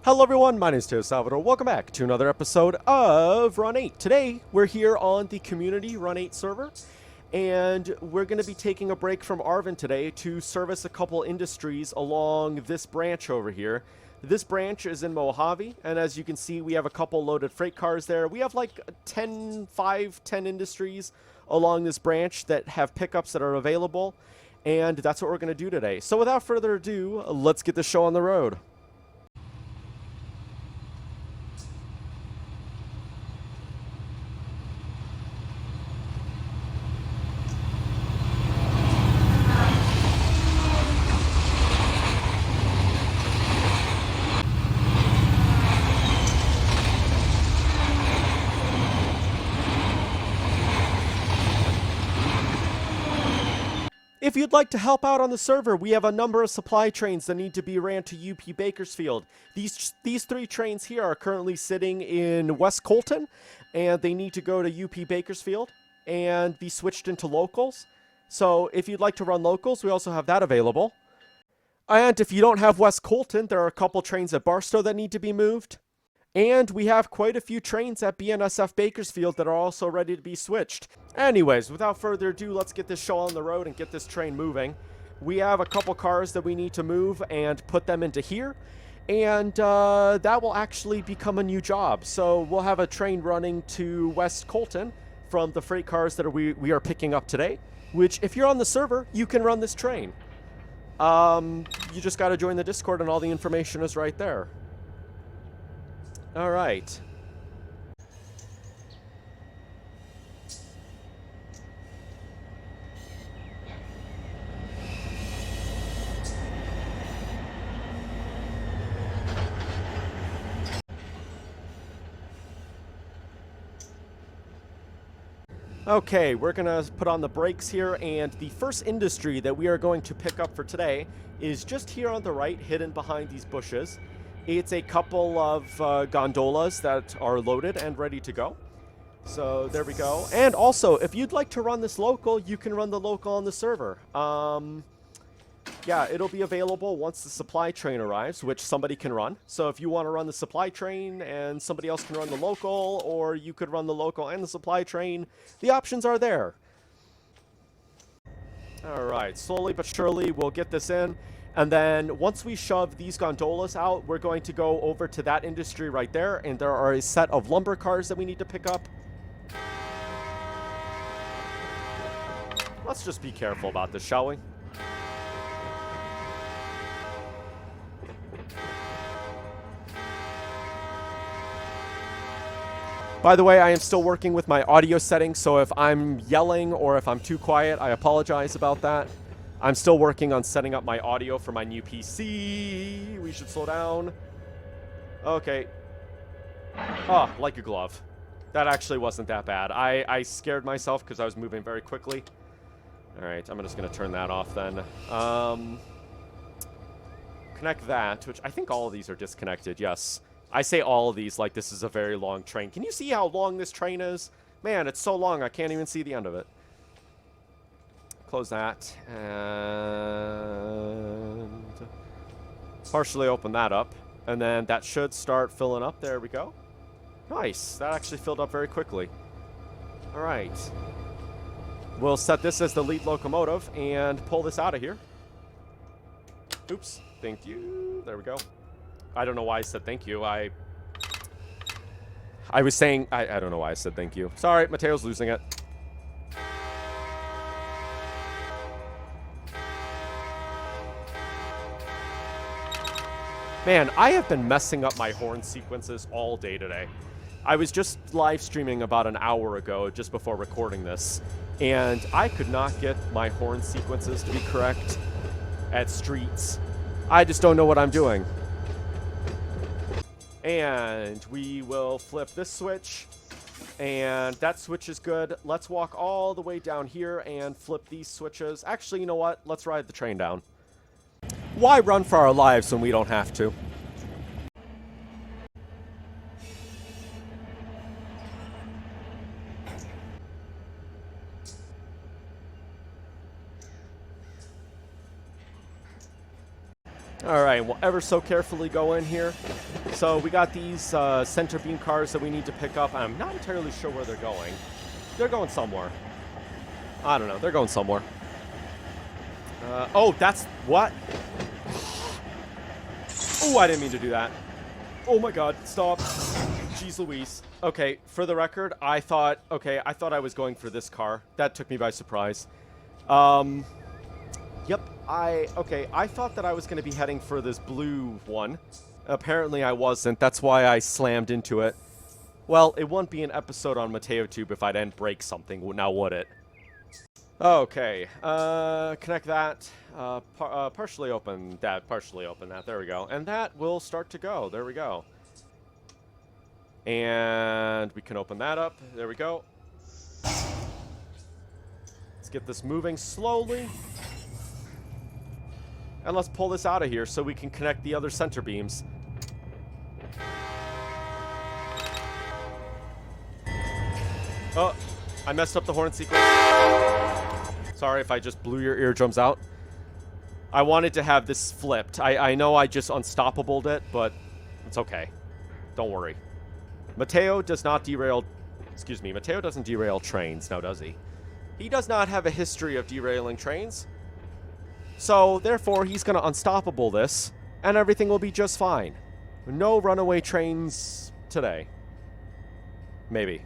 Hello everyone, my name is Mateo-Tube. Welcome back to another episode of Run8. Today, we're here on the community Run8 server, and we're going to be taking a break from Arvin today to service a couple industries along this branch over here. This branch is in Mojave, and as you can see, we have a couple loaded freight cars there. We have like 10 industries along this branch that have pickups that are available, and that's what we're going to do today. So without further ado, let's get the show on the road. If you'd like to help out on the server, we have a number of supply trains that need to be ran to UP Bakersfield. These three trains here are currently sitting in West Colton, and they need to go to UP Bakersfield and be switched into locals. So if you'd like to run locals, we also have that available. And if you don't have West Colton, there are a couple trains at Barstow that need to be moved. And we have quite a few trains at BNSF Bakersfield that are also ready to be switched. Anyways, without further ado, let's get this show on the road and get this train moving. We have a couple cars that we need to move and put them into here. And that will actually become a new job. So we'll have a train running to West Colton from the freight cars that we are picking up today. Which, if you're on the server, you can run this train. You just got to join the Discord and all the information is right there. All right. Okay, we're gonna put on the brakes here, and the first industry that we are going to pick up for today is just here on the right, hidden behind these bushes. It's a couple of gondolas that are loaded and ready to go. So there we go. And also, if you'd like to run this local, you can run the local on the server. Yeah, it'll be available once the supply train arrives, which somebody can run. So if you want to run the supply train and somebody else can run the local, or you could run the local and the supply train, the options are there. All right, slowly but surely we'll get this in. And then once we shove these gondolas out, we're going to go over to that industry right there. And there are a set of lumber cars that we need to pick up. Let's just be careful about this, shall we? By the way, I am still working with my audio settings, so if I'm yelling or if I'm too quiet, I apologize about that. I'm still working on setting up my audio for my new PC. We should slow down. Okay. Oh, like a glove. That actually wasn't that bad. I scared myself because I was moving very quickly. Alright, I'm just going to turn that off then. Connect that, which I think all of these are disconnected, yes. I say all of these like this is a very long train. Can you see how long this train is? Man, it's so long I can't even see the end of it. Close that, and partially open that up, and then that should start filling up. There we go. Nice. That actually filled up very quickly. All right. We'll set this as the lead locomotive and pull this out of here. Oops. Thank you. There we go. I don't know why I said thank you. I was saying... I don't know why I said thank you. Sorry, Mateo's losing it. Man, I have been messing up my horn sequences all day today. I was just live streaming about an hour ago, just before recording this, and I could not get my horn sequences to be correct at streets. I just don't know what I'm doing. And we will flip this switch, and that switch is good. Let's walk all the way down here and flip these switches. Actually, you know what? Let's ride the train down. Why run for our lives when we don't have to? Alright, we'll ever so carefully go in here. So we got these center beam cars that we need to pick up. I'm not entirely sure where they're going. They're going somewhere. I don't know. They're going somewhere. Oh, that's what? Oh, I didn't mean to do that. Oh my god, stop. Jeez Louise. Okay, for the record, I thought I was going for this car. That took me by surprise. Yep, I thought that I was going to be heading for this blue one. Apparently I wasn't. That's why I slammed into it. Well, it wouldn't be an episode on Mateo-Tube if I didn't break something, now would it? Okay, connect that, partially open that, there we go. And that will start to go, there we go. And we can open that up, there we go. Let's get this moving slowly. And let's pull this out of here so we can connect the other center beams. Oh, I messed up the horn sequence. Sorry if I just blew your eardrums out. I wanted to have this flipped. I know I just unstoppabled it, but it's okay. Don't worry. Mateo does not derail... Excuse me, Mateo doesn't derail trains, now does he? He does not have a history of derailing trains. So, therefore, he's going to unstoppable this, and everything will be just fine. No runaway trains today. Maybe.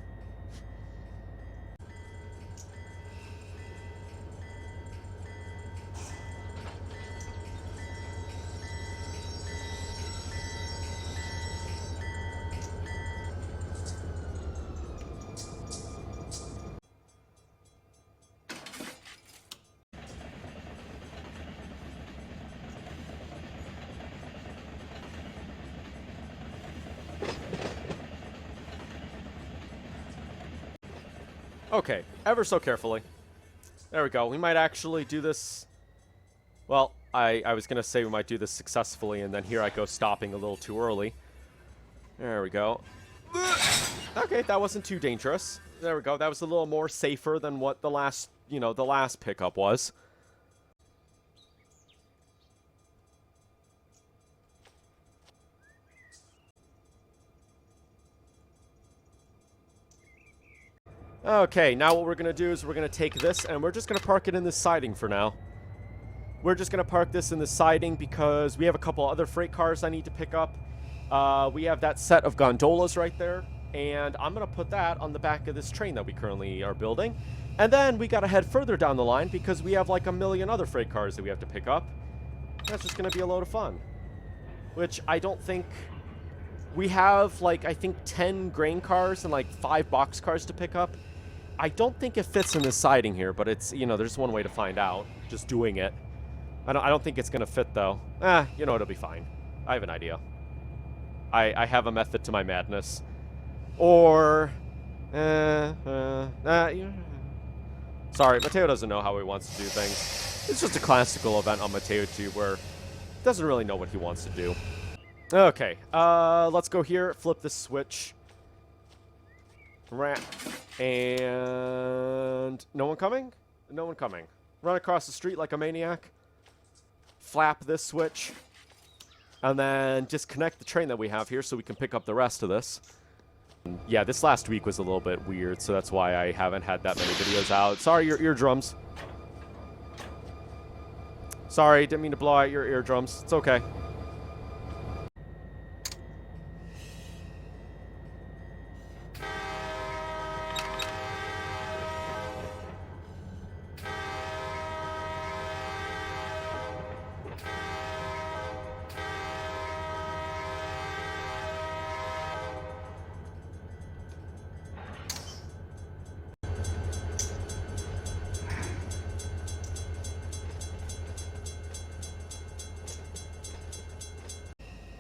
Okay, ever so carefully. There we go. We might actually do this... Well, I was going to say we might do this successfully, and then here I go stopping a little too early. There we go. Okay, that wasn't too dangerous. There we go. That was a little more safer than what the last, the last pickup was. Okay, now what we're going to do is we're going to take this and we're just going to park it in this siding for now. We're just going to park this in the siding because we have a couple other freight cars I need to pick up. We have that set of gondolas right there, and I'm going to put that on the back of this train that we currently are building. And then we got to head further down the line because we have like a million other freight cars that we have to pick up. That's just going to be a load of fun. Which I don't think... We have like, I think 10 grain cars and like 5 box cars to pick up. I don't think it fits in this siding here, but it's, there's one way to find out. Just doing it. I don't think it's going to fit, though. It'll be fine. I have an idea. I have a method to my madness. Or... Sorry, Mateo doesn't know how he wants to do things. It's just a classical event on Mateo-Tube where he doesn't really know what he wants to do. Okay, let's go here, flip this switch. And... No one coming? No one coming. Run across the street like a maniac. Flap this switch. And then disconnect the train that we have here so we can pick up the rest of this. Yeah, this last week was a little bit weird, so that's why I haven't had that many videos out. Sorry, your eardrums. Sorry, didn't mean to blow out your eardrums. It's okay.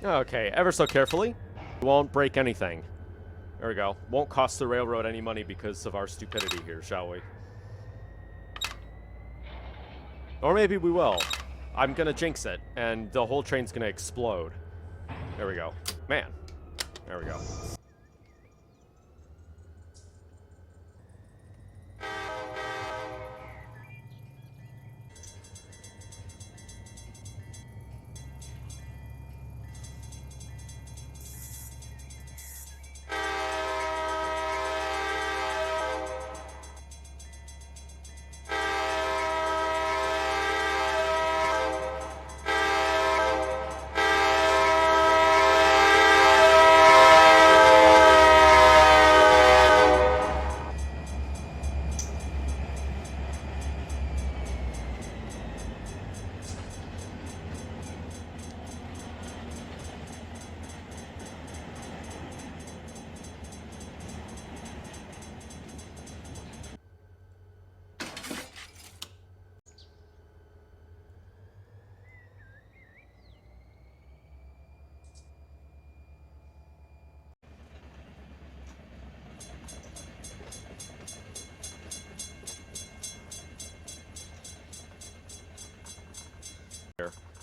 Okay, ever so carefully. Won't break anything. There we go. Won't cost the railroad any money because of our stupidity here, shall we? Or maybe we will. I'm gonna jinx it, and the whole train's gonna explode. There we go. Man. There we go.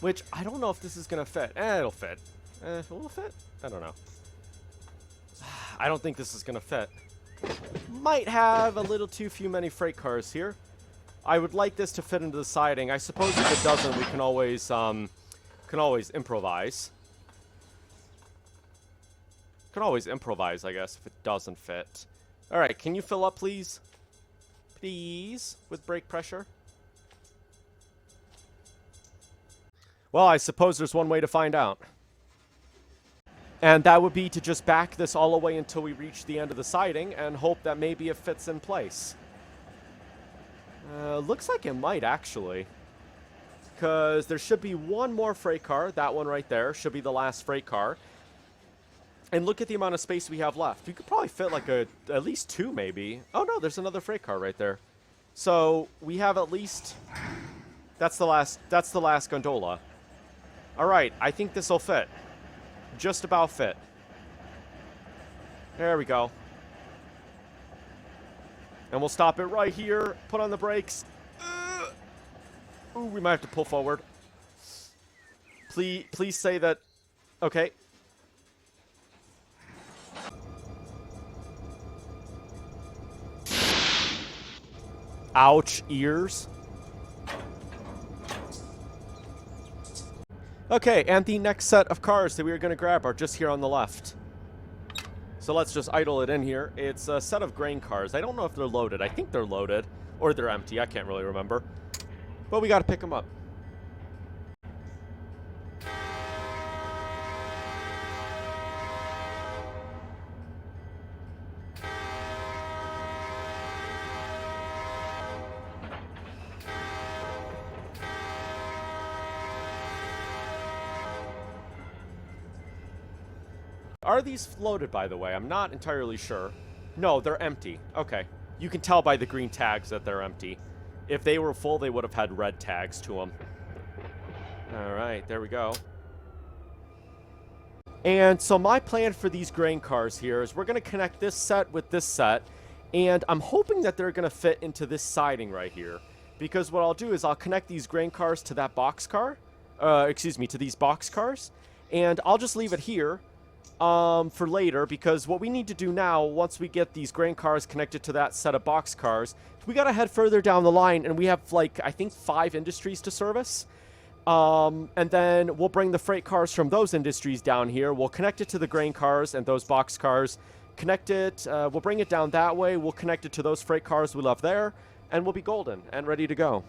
which I don't know if this is going to fit. It'll fit. Will it fit? I don't know. I don't think this is going to fit. Might have a little too many freight cars here. I would like this to fit into the siding. I suppose if it doesn't, we can always improvise. Can always improvise, I guess, if it doesn't fit. All right, can you fill up, please? Please, with brake pressure. Well, I suppose there's one way to find out. And that would be to just back this all the way until we reach the end of the siding and hope that maybe it fits in place. Looks like it might, actually. Because there should be one more freight car. That one right there should be the last freight car. And look at the amount of space we have left. We could probably fit like at least two, maybe. Oh, no, there's another freight car right there. So we have at least... That's the last gondola. All right, I think this will fit. Just about fit. There we go. And we'll stop it right here. Put on the brakes. Ooh, we might have to pull forward. Please say that... Okay. Ouch, ears. Okay, and the next set of cars that we are going to grab are just here on the left. So let's just idle it in here. It's a set of grain cars. I don't know if they're loaded. I think they're loaded. Or they're empty. I can't really remember. But we got to pick them up. Are these loaded, by the way? I'm not entirely sure. No, they're empty. Okay. You can tell by the green tags that they're empty. If they were full, they would have had red tags to them. Alright, there we go. And so my plan for these grain cars here is we're going to connect this set with this set. And I'm hoping that they're going to fit into this siding right here. Because what I'll do is I'll connect these grain cars to that box car. Excuse me, to these box cars. And I'll just leave it here. For later, because what we need to do now, once we get these grain cars connected to that set of box cars, we gotta head further down the line, and we have, like, I think 5 industries to service. And then we'll bring the freight cars from those industries down here. We'll connect it to the grain cars and those box cars. Connect it, we'll bring it down that way. We'll connect it to those freight cars we left there, and we'll be golden and ready to go.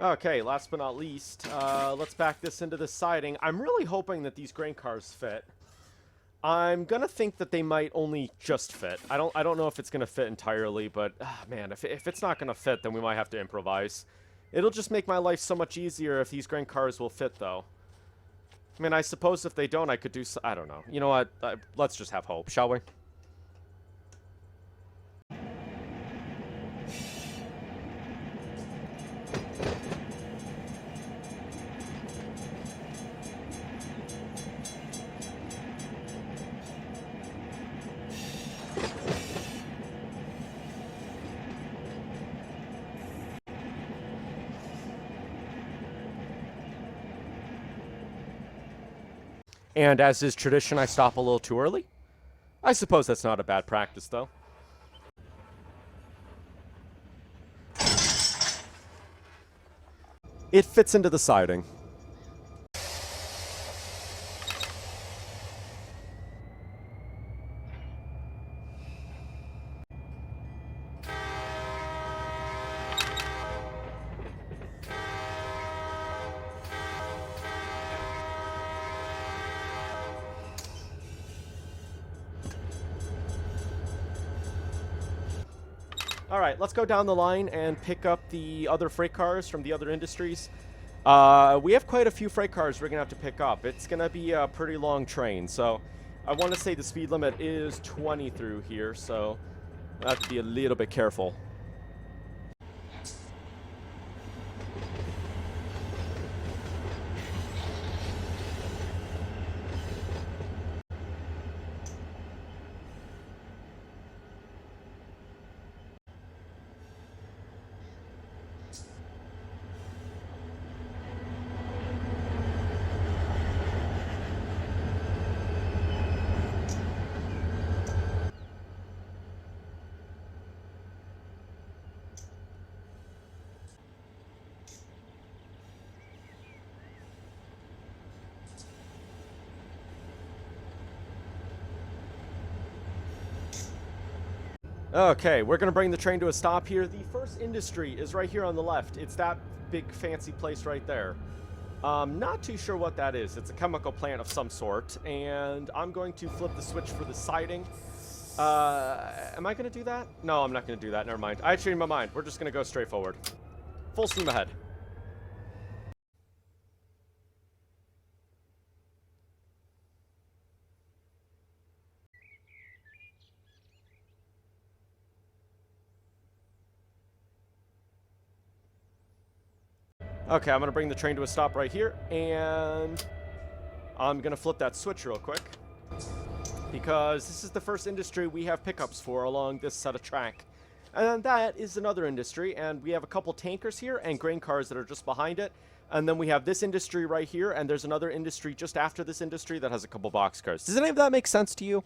Okay, last but not least, let's back this into the siding. I'm really hoping that these grain cars fit. I'm gonna think that they might only just fit. I don't know if it's gonna fit entirely, but man, if it's not gonna fit, then we might have to improvise. It'll just make my life so much easier if these grain cars will fit, though. I mean, I suppose if they don't, I could do I don't know. You know what? Let's just have hope, shall we? And as is tradition, I stop a little too early. I suppose that's not a bad practice, though. It fits into the siding. All right, let's go down the line and pick up the other freight cars from the other industries. We have quite a few freight cars we're going to have to pick up. It's going to be a pretty long train, so I want to say the speed limit is 20 through here, so I have to be a little bit careful. Okay, we're going to bring the train to a stop here. The first industry is right here on the left. It's that big fancy place right there. Not too sure what that is. It's a chemical plant of some sort, and I'm going to flip the switch for the siding. Am I going to do that? No, I'm not going to do that. Never mind. I changed my mind. We're just going to go straight forward. Full steam ahead. Okay, I'm going to bring the train to a stop right here, and I'm going to flip that switch real quick, because this is the first industry we have pickups for along this set of track. And that is another industry, and we have a couple tankers here and grain cars that are just behind it. And then we have this industry right here, and there's another industry just after this industry that has a couple boxcars. Does any of that make sense to you?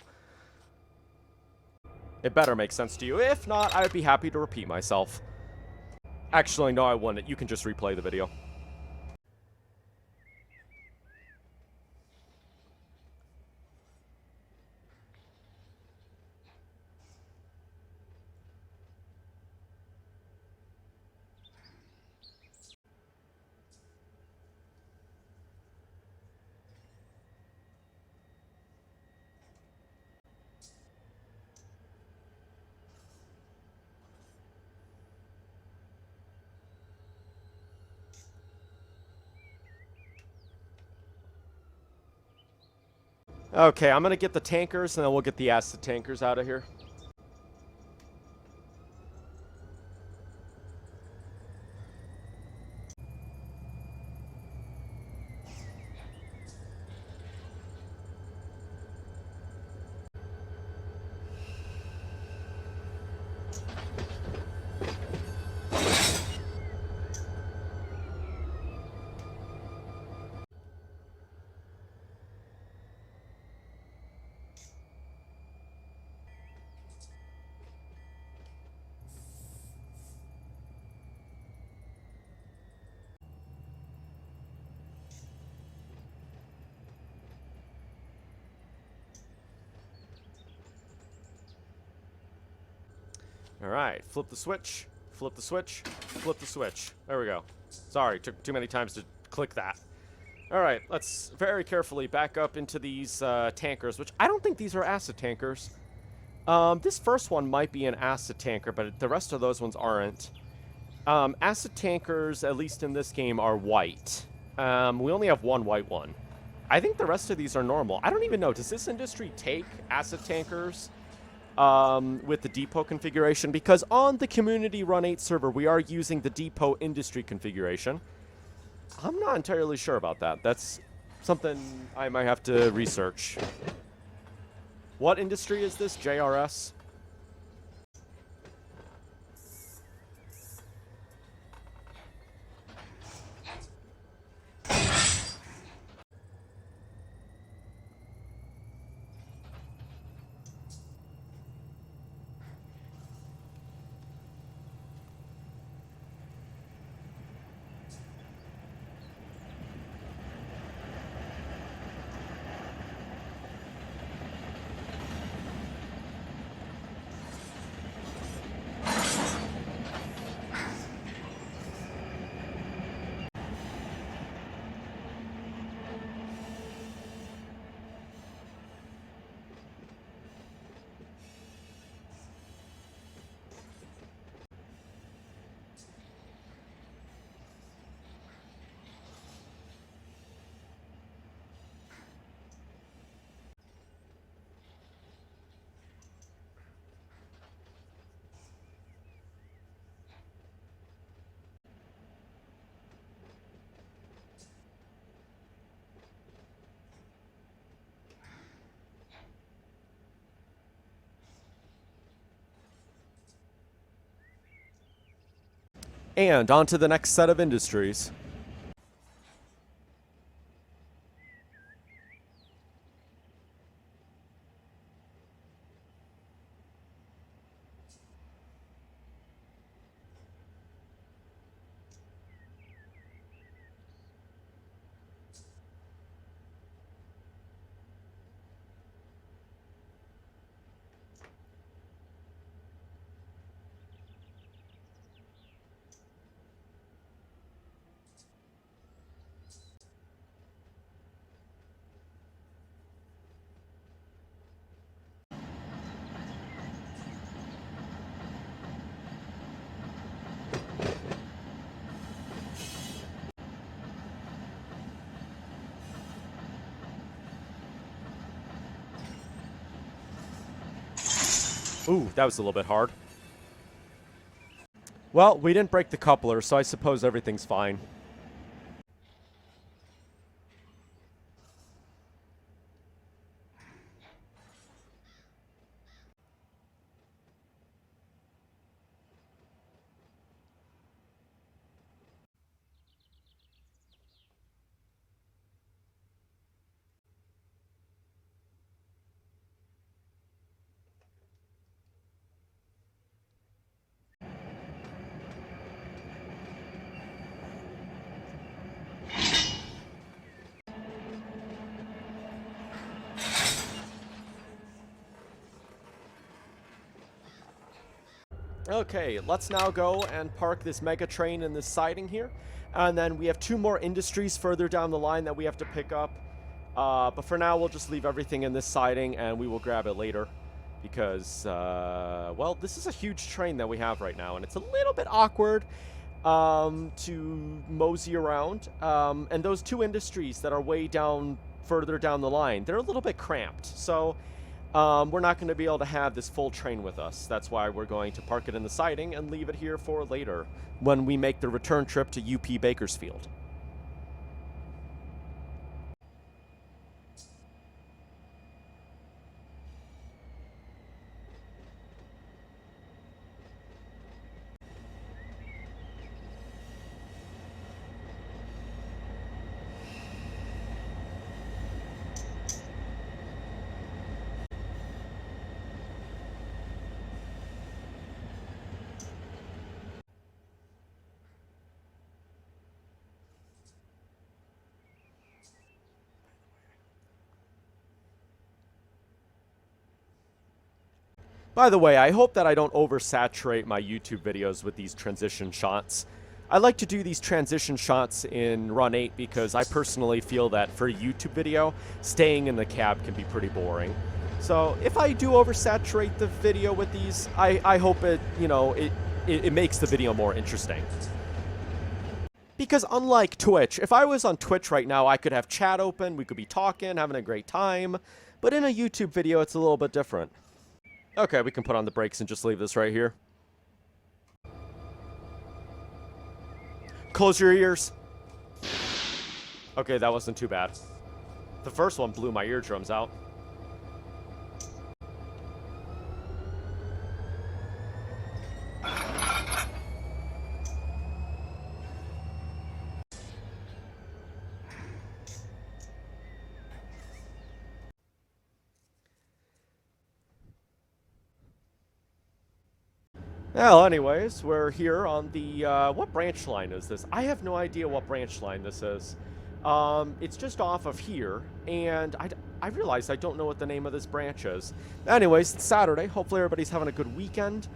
It better make sense to you. If not, I would be happy to repeat myself. Actually, no, I wouldn't. You can just replay the video. Okay, I'm going to get the tankers, and then we'll get the acid tankers out of here. Alright, flip the switch, flip the switch, flip the switch. There we go. Sorry, took too many times to click that. Alright, let's very carefully back up into these tankers, which I don't think these are acid tankers. This first one might be an acid tanker, but the rest of those ones aren't. Acid tankers, at least in this game, are white. We only have one white one. I think the rest of these are normal. I don't even know. Does this industry take acid tankers with the depot configuration? Because on the community Run8 server, we are using the depot industry configuration. I'm not entirely sure about that. That's something I might have to research. What industry is this? JRS? And on to the next set of industries. Ooh, that was a little bit hard. Well, we didn't break the coupler, so I suppose everything's fine. Okay, let's now go and park this mega train in this siding here. And then we have 2 more industries further down the line that we have to pick up. But for now, we'll just leave everything in this siding and we will grab it later. Because, well, this is a huge train that we have right now. And it's a little bit awkward to mosey around. And those 2 industries that are way down, further down the line, they're a little bit cramped. So we're not going to be able to have this full train with us. That's why we're going to park it in the siding and leave it here for later when we make the return trip to UP Bakersfield. By the way, I hope that I don't oversaturate my YouTube videos with these transition shots. I like to do these transition shots in Run8 because I personally feel that for a YouTube video, staying in the cab can be pretty boring. So if I do oversaturate the video with these, I hope it, you know, it makes the video more interesting. Because unlike Twitch, if I was on Twitch right now, I could have chat open, we could be talking, having a great time. But in a YouTube video, it's a little bit different. Okay, we can put on the brakes and just leave this right here. Close your ears. Okay, that wasn't too bad. The first one blew my eardrums out. Well, anyways, we're here on the, what branch line is this? I have no idea what branch line this is. It's just off of here, and I realized I don't know what the name of this branch is. Anyways, it's Saturday. Hopefully everybody's having a good weekend.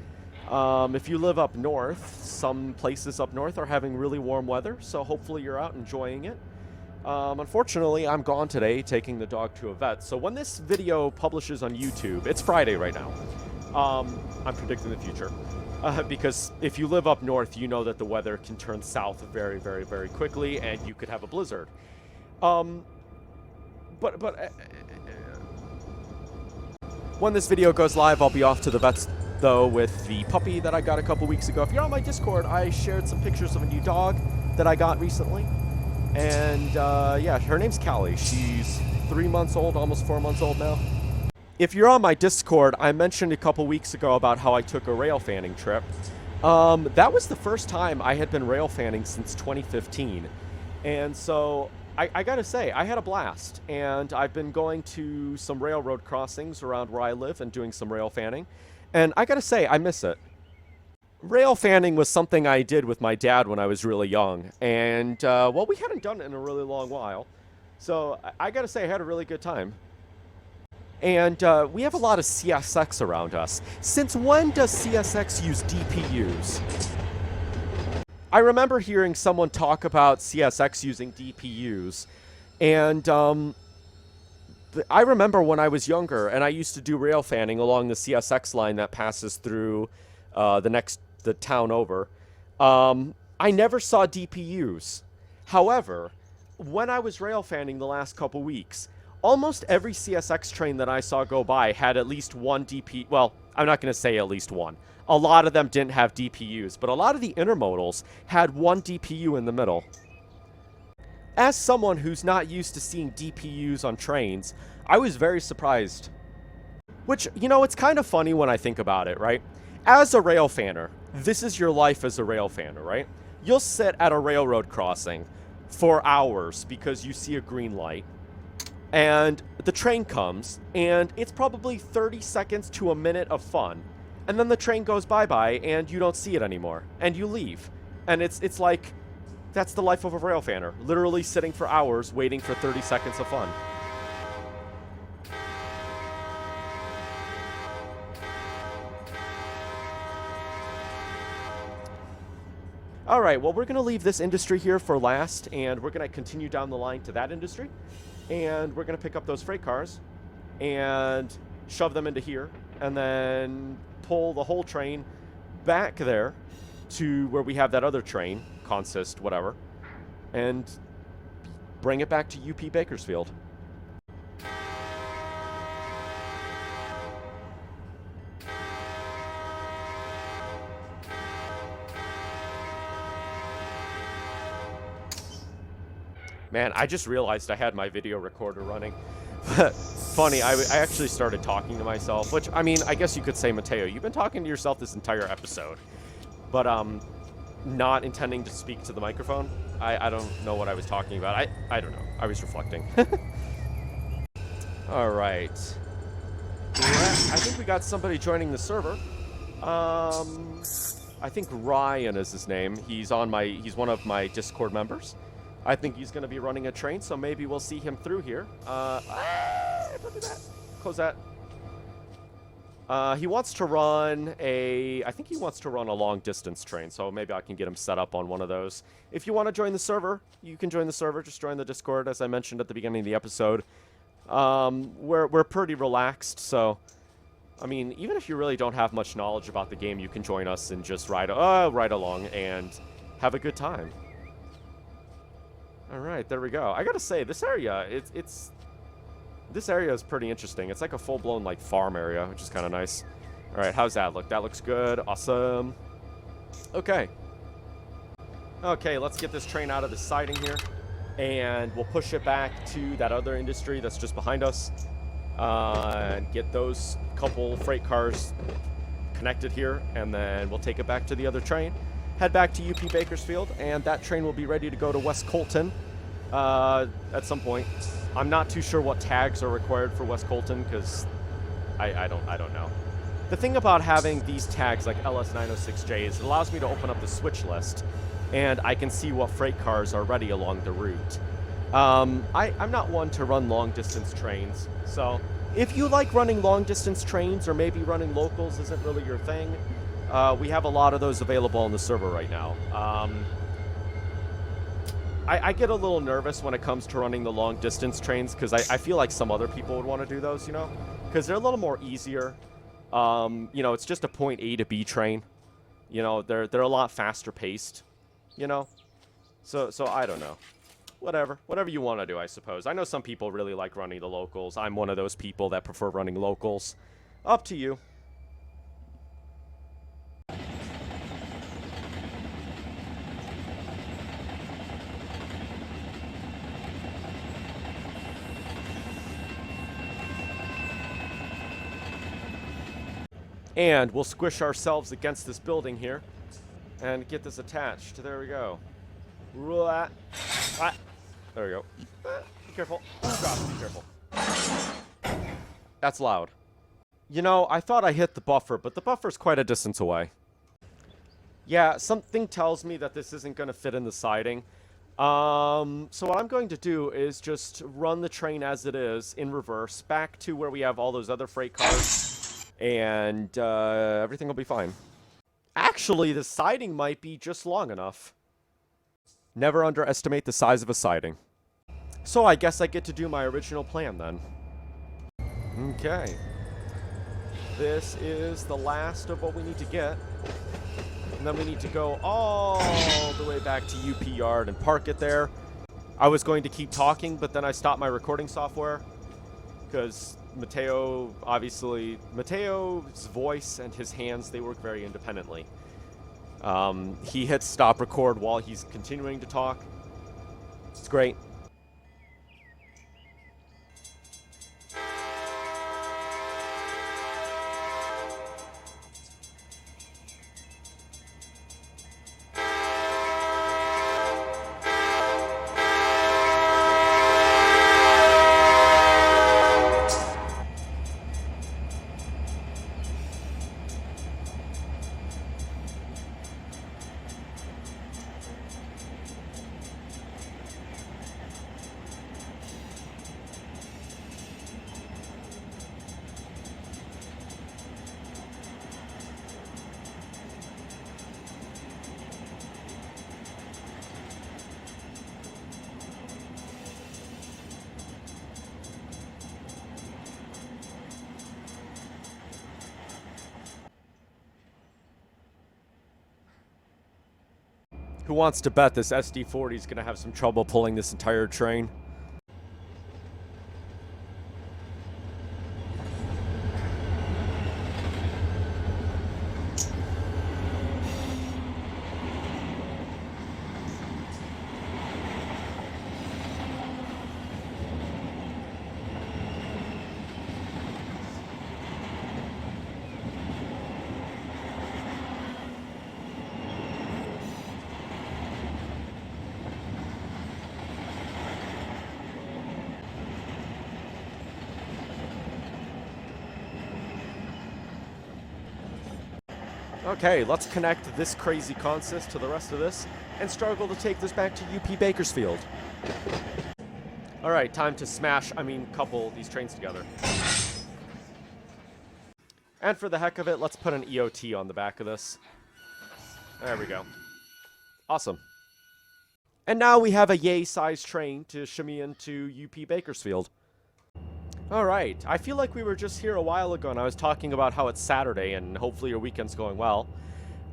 If you live up north, some places up north are having really warm weather, so hopefully you're out enjoying it. Unfortunately, I'm gone today taking the dog to a vet, so when this video publishes on YouTube, it's Friday right now. I'm predicting the future. Because if you live up north, you know that the weather can turn south very, very, very quickly, and you could have a blizzard. When this video goes live, I'll be off to the vets, though, with the puppy that I got a couple weeks ago. If you're on my Discord, I shared some pictures of a new dog that I got recently. And, yeah, her name's Callie. She's 3 months old, almost 4 months old now. If you're on my Discord, I mentioned a couple weeks ago about how I took a rail fanning trip. That was the first time I had been rail fanning since 2015. And so I gotta say, I had a blast. And I've been going to some railroad crossings around where I live and doing some rail fanning. And I gotta say, I miss it. Rail fanning was something I did with my dad when I was really young. And, well, we hadn't done it in a really long while. So I gotta say, I had a really good time. And we have a lot of CSX around us. Since when does CSX use DPUs? I remember hearing someone talk about CSX using DPUs. And I remember when I was younger and I used to do rail fanning along the CSX line that passes through the town over. I never saw DPUs. However, when I was rail fanning the last couple weeks, almost every CSX train that I saw go by had at least one DP. Well, I'm not going to say at least one. A lot of them didn't have DPUs, but a lot of the intermodals had one DPU in the middle. As someone who's not used to seeing DPUs on trains, I was very surprised. Which, you know, it's kind of funny when I think about it, right? As a rail fanner, this is your life as a rail fanner, right? You'll sit at a railroad crossing for hours because you see a green light. And the train comes, and it's probably 30 seconds to a minute of fun. And then the train goes bye-bye, and you don't see it anymore. And you leave. And it's like, that's the life of a rail fanner. Literally sitting for hours, waiting for 30 seconds of fun. Alright, well, we're going to leave this industry here for last, and we're going to continue down the line to that industry. And we're going to pick up those freight cars and shove them into here, and then pull the whole train back there to where we have that other train, consist, whatever, and bring it back to UP Bakersfield. Man, I just realized I had my video recorder running. Funny, I actually started talking to myself, which, I mean, I guess you could say, Mateo, you've been talking to yourself this entire episode. But, not intending to speak to the microphone. I don't know what I was talking about. I don't know. I was reflecting. Alright. I think we got somebody joining the server. I think Ryan is his name. He's one of my Discord members. I think he's going to be running a train, so maybe we'll see him through here. Don't do that. Close that. He wants to run I think he wants to run a long-distance train, so maybe I can get him set up on one of those. If you want to join the server, you can join the server. Just join the Discord, as I mentioned at the beginning of the episode. We're pretty relaxed, so, I mean, even if you really don't have much knowledge about the game, you can join us and just ride along and have a good time. Alright, there we go. I gotta say, this area, this area is pretty interesting. It's like a full-blown, like, farm area, which is kind of nice. Alright, how's that look? That looks good. Awesome. Okay. Okay, let's get this train out of the siding here. And we'll push it back to that other industry that's just behind us. And get those couple freight cars connected here. And then we'll take it back to the other train. Head back to UP Bakersfield, and that train will be ready to go to West Colton at some point. I'm not too sure what tags are required for West Colton, because I don't know. The thing about having these tags like LS906J is it allows me to open up the switch list, and I can see what freight cars are ready along the route. I'm not one to run long-distance trains, so if you like running long-distance trains, or maybe running locals isn't really your thing, we have a lot of those available on the server right now. I get a little nervous when it comes to running the long-distance trains, because I feel like some other people would want to do those, you know? Because they're a little more easier. You know, it's just a point A to B train. You know, they're a lot faster paced, you know? So I don't know. Whatever you want to do, I suppose. I know some people really like running the locals. I'm one of those people that prefer running locals. Up to you. And we'll squish ourselves against this building here. and get this attached. There we go. There we go. Be careful. Oh god, be careful. That's loud. You know, I thought I hit the buffer, but the buffer's quite a distance away. Yeah, something tells me that this isn't going to fit in the siding. So what I'm going to do is just run the train as it is, in reverse, back to where we have all those other freight cars, and everything will be fine. Actually, the siding might be just long enough. Never underestimate the size of a siding. So I guess I get to do my original plan then. Okay. This is the last of what we need to get. And then we need to go all the way back to UP Yard and park it there. I was going to keep talking, but then I stopped my recording software. Because Mateo's voice and his hands, they work very independently. He hits stop record while he's continuing to talk. It's great. Who wants to bet this SD40 is going to have some trouble pulling this entire train? Okay, let's connect this crazy consist to the rest of this and struggle to take this back to UP Bakersfield. Alright, time to couple these trains together. And for the heck of it, let's put an EOT on the back of this. There we go. Awesome. And now we have a yay-sized train to shimmy into UP Bakersfield. Alright, I feel like we were just here a while ago and I was talking about how it's Saturday and hopefully your weekend's going well.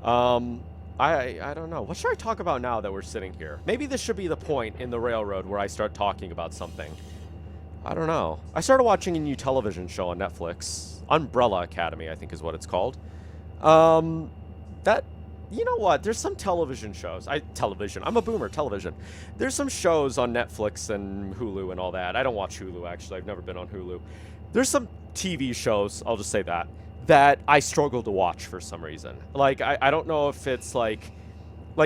I don't know. What should I talk about now that we're sitting here? Maybe this should be the point in the railroad where I start talking about something. I don't know. I started watching a new television show on Netflix. Umbrella Academy, I think is what it's called. You know what? There's some television shows. I'm a boomer. Television. There's some shows on Netflix and Hulu and all that. I don't watch Hulu, actually. I've never been on Hulu. There's some TV shows, I'll just say that I struggle to watch for some reason. Like, I don't know if it's like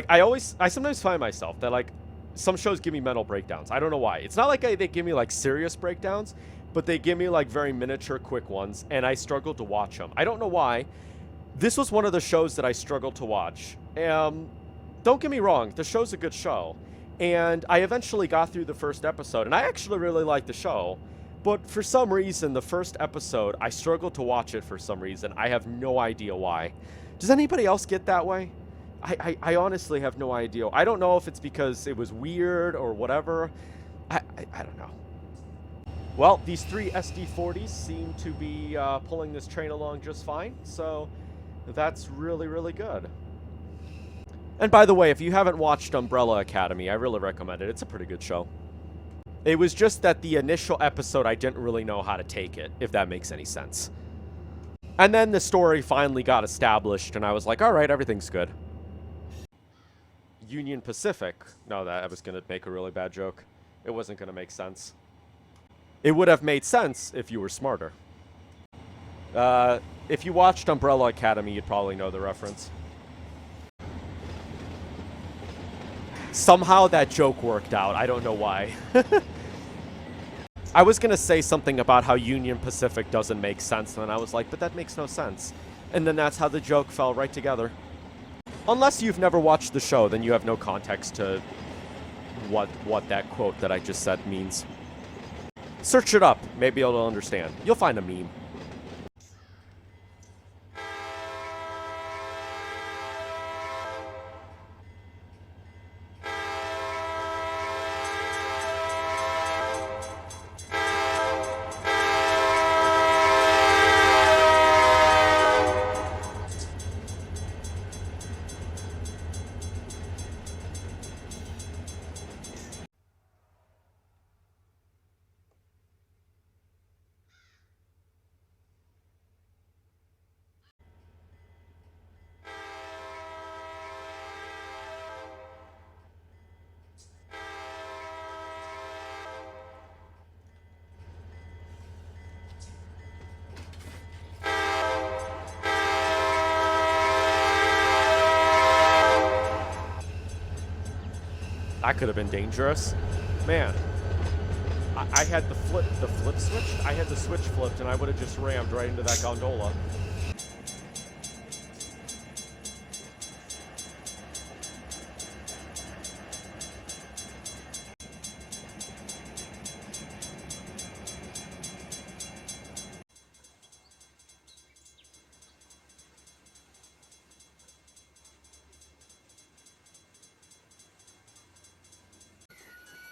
I sometimes find myself that, like, some shows give me mental breakdowns. I don't know why. It's not like they give me, like, serious breakdowns, but they give me, like, very miniature, quick ones, and I struggle to watch them. I don't know why. This was one of the shows that I struggled to watch. Don't get me wrong, the show's a good show. And I eventually got through the first episode, and I actually really liked the show. But for some reason, the first episode, I struggled to watch it for some reason. I have no idea why. Does anybody else get that way? I honestly have no idea. I don't know if it's because it was weird or whatever. I don't know. Well, these three SD40s seem to be pulling this train along just fine, so that's really, really good. And by the way, if you haven't watched Umbrella Academy, I really recommend it. It's a pretty good show. It was just that the initial episode, I didn't really know how to take it, if that makes any sense. And then the story finally got established, and I was like, all right, everything's good. Union Pacific. No, I was going to make a really bad joke. It wasn't going to make sense. It would have made sense if you were smarter. If you watched Umbrella Academy, you'd probably know the reference. Somehow that joke worked out. I don't know why. I was going to say something about how Union Pacific doesn't make sense, and then I was like, but that makes no sense. And then that's how the joke fell right together. Unless you've never watched the show, then you have no context to what that quote that I just said means. Search it up. Maybe you'll understand. You'll find a meme. That could have been dangerous. Man, I had the flip switched. I had the switch flipped, and I would have just rammed right into that gondola.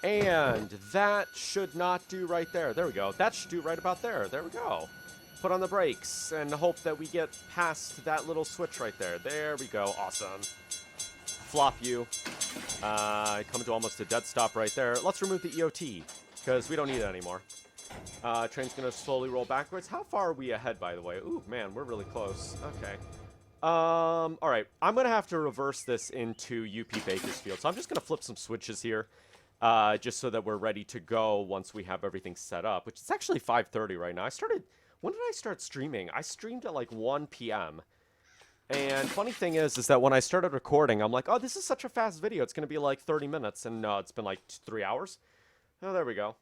And that should not do right there. There we go. That should do right about there. There we go. Put on the brakes and hope that we get past that little switch right there. There we go. Awesome. Flop you. Come to almost a dead stop right there. Let's remove the EOT because we don't need it anymore. Train's going to slowly roll backwards. How far are we ahead, by the way? Ooh, man, we're really close. Okay. All right. I'm going to have to reverse this into UP Bakersfield. So I'm just going to flip some switches here. Just so that we're ready to go once we have everything set up, which is actually 5:30 right now. When did I start streaming? I streamed at like 1 p.m. And funny thing is that when I started recording, I'm like, oh, this is such a fast video. It's going to be like 30 minutes. And no, it's been like 3 hours. Oh, there we go.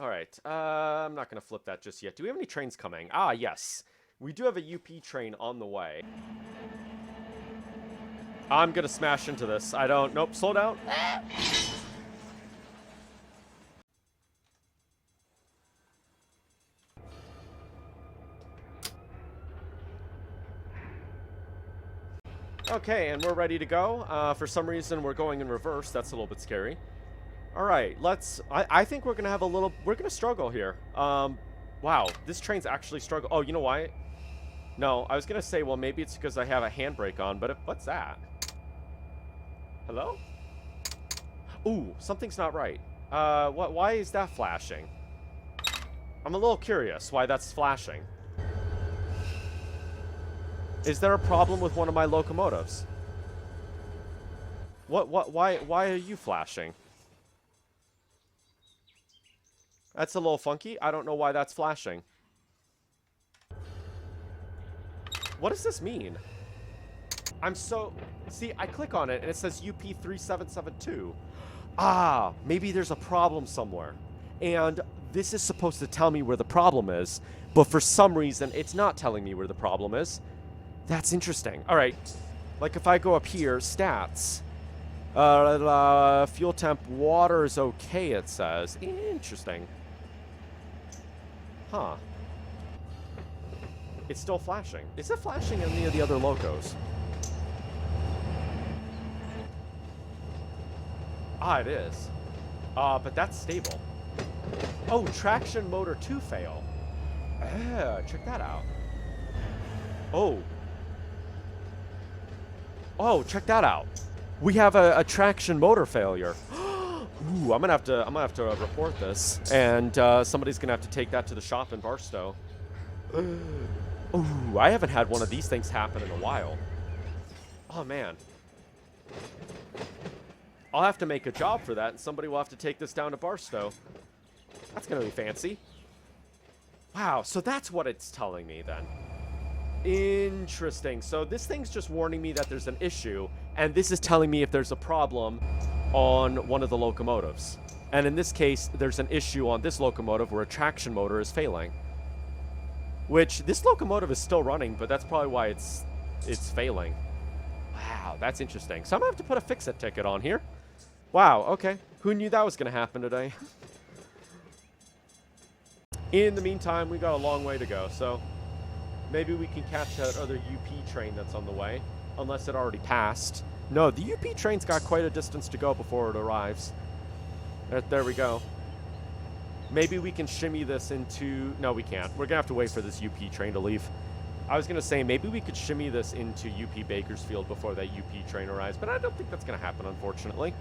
All right. I'm not going to flip that just yet. Do we have any trains coming? Ah, yes. We do have a UP train on the way. I'm going to smash into this. Nope, slow down. Okay, and we're ready to go. For some reason, we're going in reverse. That's a little bit scary. All right, I think we're going to have we're going to struggle here. Wow, this train's actually struggle. Oh, you know why? No, I was going to say, well, maybe it's because I have a handbrake on, but what's that? Hello? Ooh, something's not right. Why is that flashing? I'm a little curious why that's flashing. Is there a problem with one of my locomotives? Why are you flashing? That's a little funky. I don't know why that's flashing. What does this mean? See, I click on it and it says UP3772. Ah, maybe there's a problem somewhere. And this is supposed to tell me where the problem is, but for some reason it's not telling me where the problem is. That's interesting. All right, like if I go up here, stats. Fuel temp, water is okay, it says. Interesting. Huh. It's still flashing. Is it flashing in any of the other locos? Ah, it is. But that's stable. Oh, traction motor 2 fail. Check that out. Oh. Oh, check that out. We have a traction motor failure. Ooh, I'm gonna have to report this, and somebody's gonna have to take that to the shop in Barstow. Ooh, I haven't had one of these things happen in a while. Oh man. I'll have to make a job for that, and somebody will have to take this down to Barstow. That's gonna be fancy. Wow, so that's what it's telling me then. Interesting. So this thing's just warning me that there's an issue, and this is telling me if there's a problem on one of the locomotives. And in this case, there's an issue on this locomotive where a traction motor is failing. Which, this locomotive is still running, but that's probably why it's failing. Wow, that's interesting. So I'm going to have to put a fix-it ticket on here. Wow, okay. Who knew that was going to happen today? In the meantime, we got a long way to go, so maybe we can catch that other UP train that's on the way, unless it already passed. No, the UP train's got quite a distance to go before it arrives. There we go. Maybe we can shimmy this into... No, we can't. We're going to have to wait for this UP train to leave. I was going to say, maybe we could shimmy this into UP Bakersfield before that UP train arrives, but I don't think that's going to happen, unfortunately.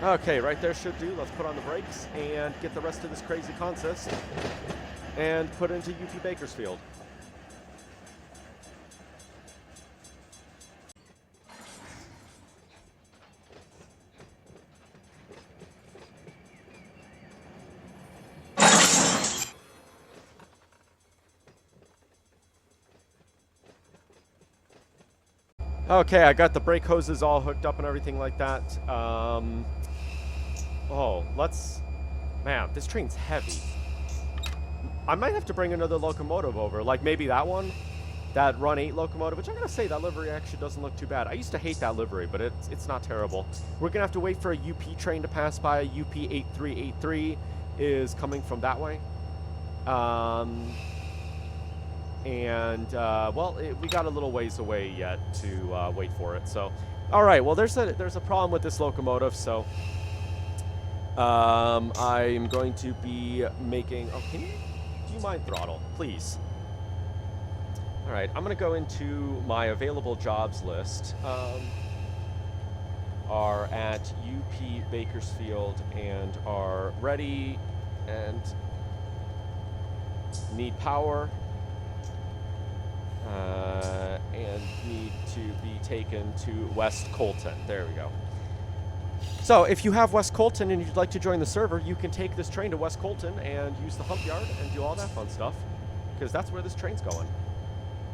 Okay, right there should do. Let's put on the brakes and get the rest of this crazy consist and put it into UP Bakersfield. Okay, I got the brake hoses all hooked up and everything like that. Oh, let's... Man, this train's heavy. I might have to bring another locomotive over, like maybe that one. That Run8 locomotive, which I'm going to say that livery actually doesn't look too bad. I used to hate that livery, but it's not terrible. We're going to have to wait for a UP train to pass by. UP 8383 is coming from that way. Well, we got a little ways away yet to wait for it. So, all right. Well, there's a problem with this locomotive. So, I'm going to be making. Oh, do you mind throttle, please? All right. I'm going to go into my available jobs list. Are at UP Bakersfield and are ready and need power. And need to be taken to West Colton. There we go. So, if you have West Colton and you'd like to join the server, you can take this train to West Colton and use the hump yard and do all that fun stuff, because that's where this train's going.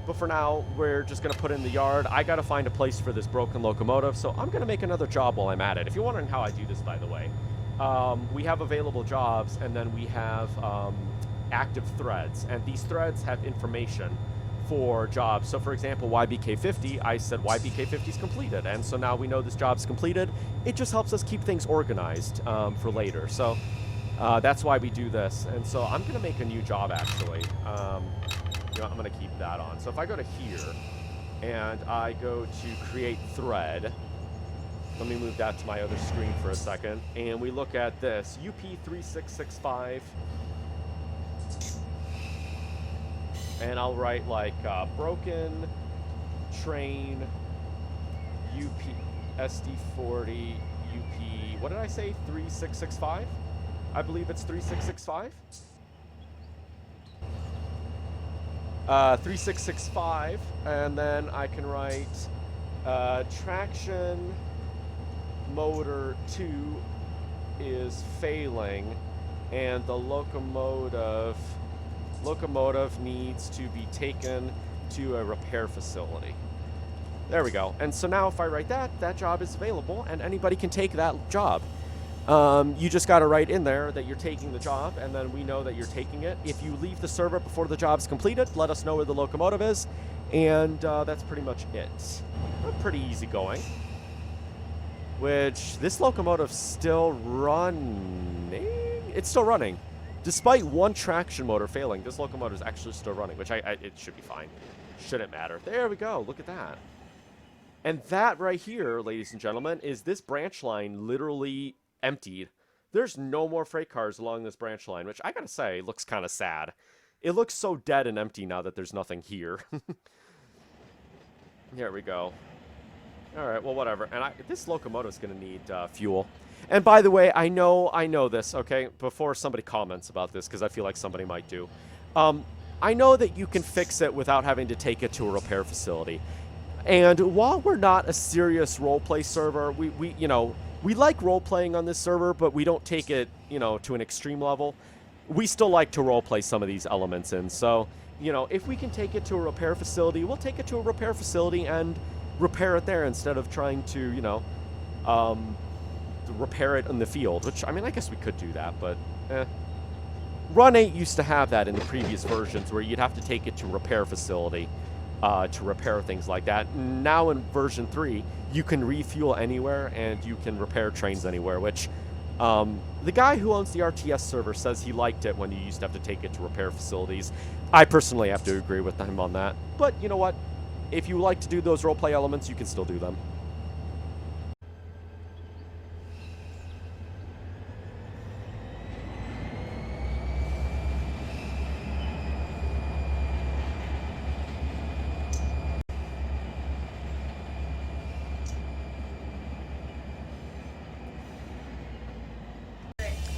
But for now, we're just going to put in the yard. I got to find a place for this broken locomotive, so I'm going to make another job while I'm at it. If you're wondering how I do this, by the way, we have available jobs, and then we have active threads, and these threads have information for jobs. So for example, YBK50, I said YBK50 is completed, and so now we know this job's completed. It just helps us keep things organized for later. So that's why we do this. And so I'm going to make a new job, actually. You know, I'm going to keep that on. So if I go to here and I go to create thread, let me move that to my other screen for a second, and we look at this UP3665. And I'll write like broken train UP SD40 UP. What did I say? 3665? I believe it's 3665. 3665, and then I can write traction motor 2 is failing, and the locomotive needs to be taken to a repair facility. There we go. And so now if I write that job is available and anybody can take that job. You just got to write in there that you're taking the job, and then we know that you're taking it. If you leave the server before the job's completed, let us know where the locomotive is, and that's pretty much it. Pretty easy going. Which, this locomotive's still running? It's still running. Despite one traction motor failing, this locomotive is actually still running, which it should be fine. Shouldn't matter. There we go. Look at that. And that right here, ladies and gentlemen, is this branch line literally emptied. There's no more freight cars along this branch line, which I gotta say looks kind of sad. It looks so dead and empty now that there's nothing here. There we go. All right, well, whatever. And this locomotive is going to need fuel. And by the way, I know this, okay, before somebody comments about this, because I feel like somebody might do. I know that you can fix it without having to take it to a repair facility. And while we're not a serious roleplay server, we like role-playing on this server, but we don't take it, to an extreme level. we still like to roleplay some of these elements in. So, you know, if we can take it to a repair facility, we'll take it to a repair facility and repair it there instead of trying to, you know, repair it in the field, which, I mean, I guess we could do that, but, Run8 used to have that in the previous versions where you'd have to take it to a repair facility to repair things like that. Now in version 3, you can refuel anywhere and you can repair trains anywhere, which the guy who owns the RTS server says he liked it when you used to have to take it to repair facilities. I personally have to agree with him on that. But you know what? If you like to do those roleplay elements, you can still do them.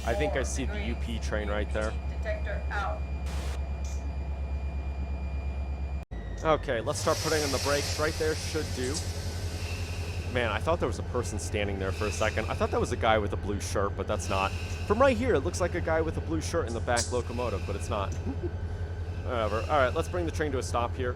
I think I see the UP train right there. Detector out. Okay, let's start putting on the brakes. Right there should do. Man, I thought there was a person standing there for a second. I thought that was a guy with a blue shirt, but that's not. From right here, it looks like a guy with a blue shirt in the back locomotive, but it's not. Whatever. Alright, let's bring the train to a stop here.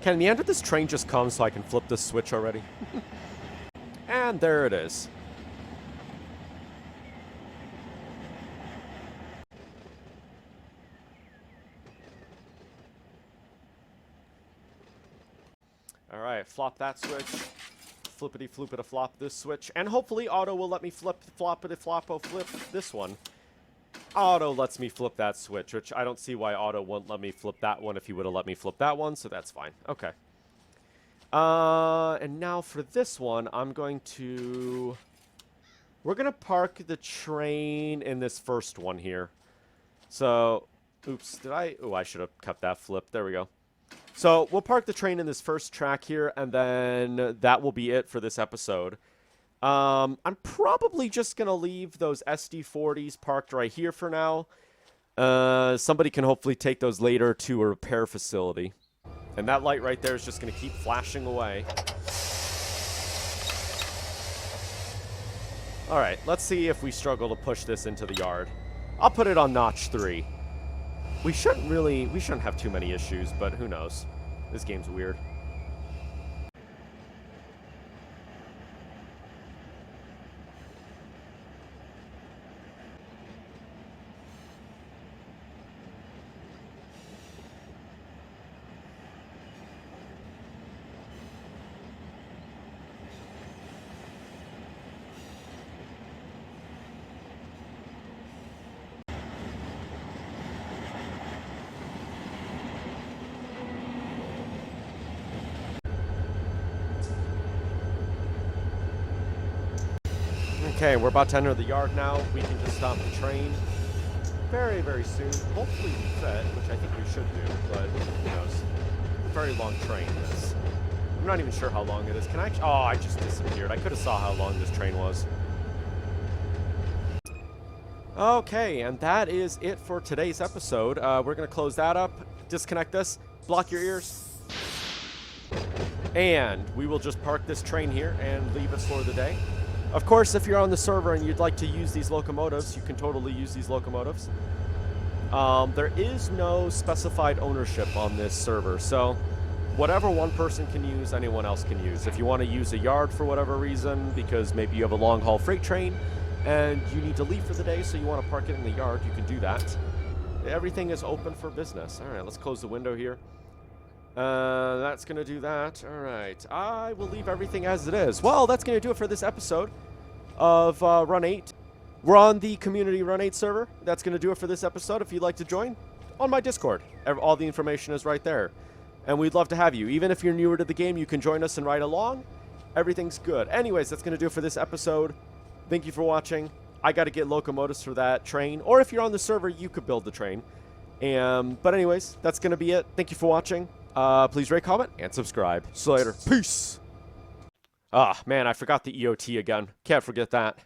Can the end of this train just come so I can flip this switch already? And there it is. Alright, flop that switch. Flippity floopity flop this switch. And hopefully Auto will let me flip floppity floppo flip this one. Auto lets me flip that switch, which I don't see why Auto won't let me flip that one if he would have let me flip that one, so that's fine. Okay. And now for this one, I'm going to... We're going to park the train in this first one here. So, oops, did I... Oh, I should have cut that flip. There we go. So, we'll park the train in this first track here, and then that will be it for this episode. I'm probably just going to leave those SD40s parked right here for now. Somebody can hopefully take those later to a repair facility. And that light right there is just going to keep flashing away. Alright, let's see if we struggle to push this into the yard. I'll put it on notch 3. We shouldn't have too many issues, but who knows. This game's weird. Okay, we're about to enter the yard now. We can just stop the train very, very soon. Hopefully we fit, which I think we should do, but who knows. Very long train, this. I'm not even sure how long it is. Can I? Oh, I just disappeared. I could have saw how long this train was. Okay, and that is it for today's episode. We're going to close that up, disconnect this, block your ears, and we will just park this train here and leave it for the day. Of course, if you're on the server and you'd like to use these locomotives, you can totally use these locomotives. There is no specified ownership on this server, so whatever one person can use, anyone else can use. If you want to use a yard for whatever reason, because maybe you have a long-haul freight train, and you need to leave for the day, so you want to park it in the yard, you can do that. Everything is open for business. All right, let's close the window here. That's going to do that. All right, I will leave everything as it is. Well, that's going to do it for this episode of Run8. We're on the community Run8 server. That's going to do it for this episode. If you'd like to join, on my Discord. All the information is right there. And we'd love to have you. Even if you're newer to the game, you can join us and ride along. Everything's good. Anyways, that's going to do it for this episode. Thank you for watching. I got to get locomotives for that train. Or if you're on the server, you could build the train. But anyways, that's going to be it. Thank you for watching. Please rate, comment, and subscribe. See you later. Peace. Ah, man, I forgot the EOT again. Can't forget that.